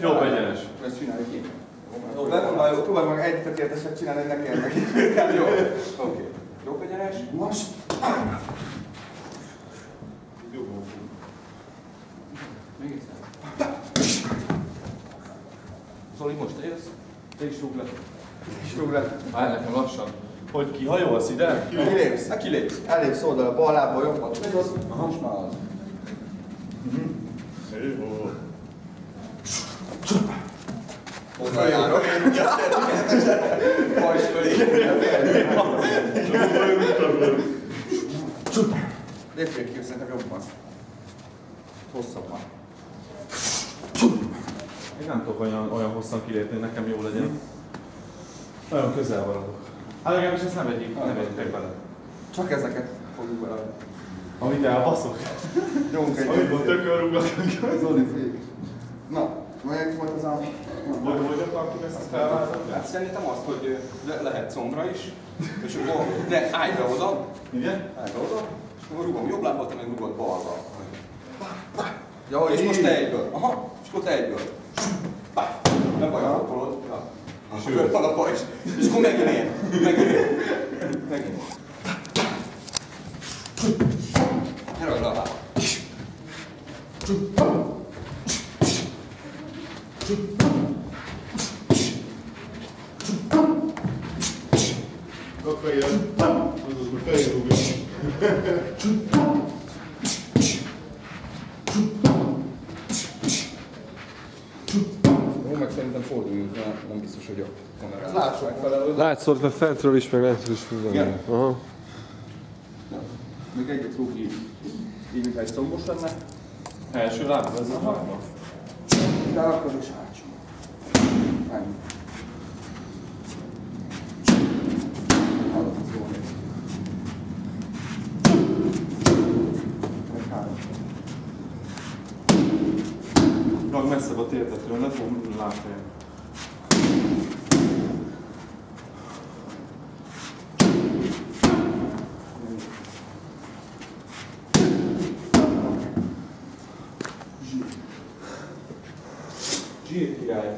Jobb egyenes. Ezt csináljuk ki. Próbálj meg egy tökéleteset csinálni, hogy ne kell neki. Jó. Oké. Jobb egyenes. Most. Jó. Még egyszer. Zoli, most te jössz? Te is rúg le. És rúg le. Várj nekem lassan. Hogy kihajolsz ide? Kilépsz. Kilépsz. Elépsz oldal a bal lábbal, jobban tudod. Most már az. Jó. Hozzájárok. Hajts fölé. Lépjél ki, szerintem jobban. Hosszabban. Én nem tudok olyan hosszan kilépni, nekem jó legyen. Nagyon közel maradok. Hát legalábbis ezt ne vegyék bele. Csak ezeket fogjuk bele. Amit elbaszok. Nyomunk egy. Amit tökölrúgok. Zoli, fék. Na, melyik volt az a... Hogy akartuk ezt felváltani? Hát szerintem azt, hogy lehet combra is, és akkor ne, állj be oda. Igen? Állj be oda, és akkor rúgom jobb lábbal, te meg rúgod balra. Ja, és most te egyből. Aha, és akkor te egyből. Nem baj, akkor föl van a pajzs. És akkor megint én. Megint. Ne ragd a láb. Akkor jön. Azaz, hogy fején rúgja. Jó, meg szerintem forduljunk, mert nem biztos, hogy a kamerán. Látsd megfelelő. Látszol, mert fentről is, meg lentről is minden. Igen. Aha. Még egyet rúg így, mintha egy szombos lenne. Első lábban ez a lábban. De akkor is hátsó. Ennyi. Hallod, ez jól néz. Meg három. Ragd messzebb a tértetről, ne fogom lábfejem. Zsír király.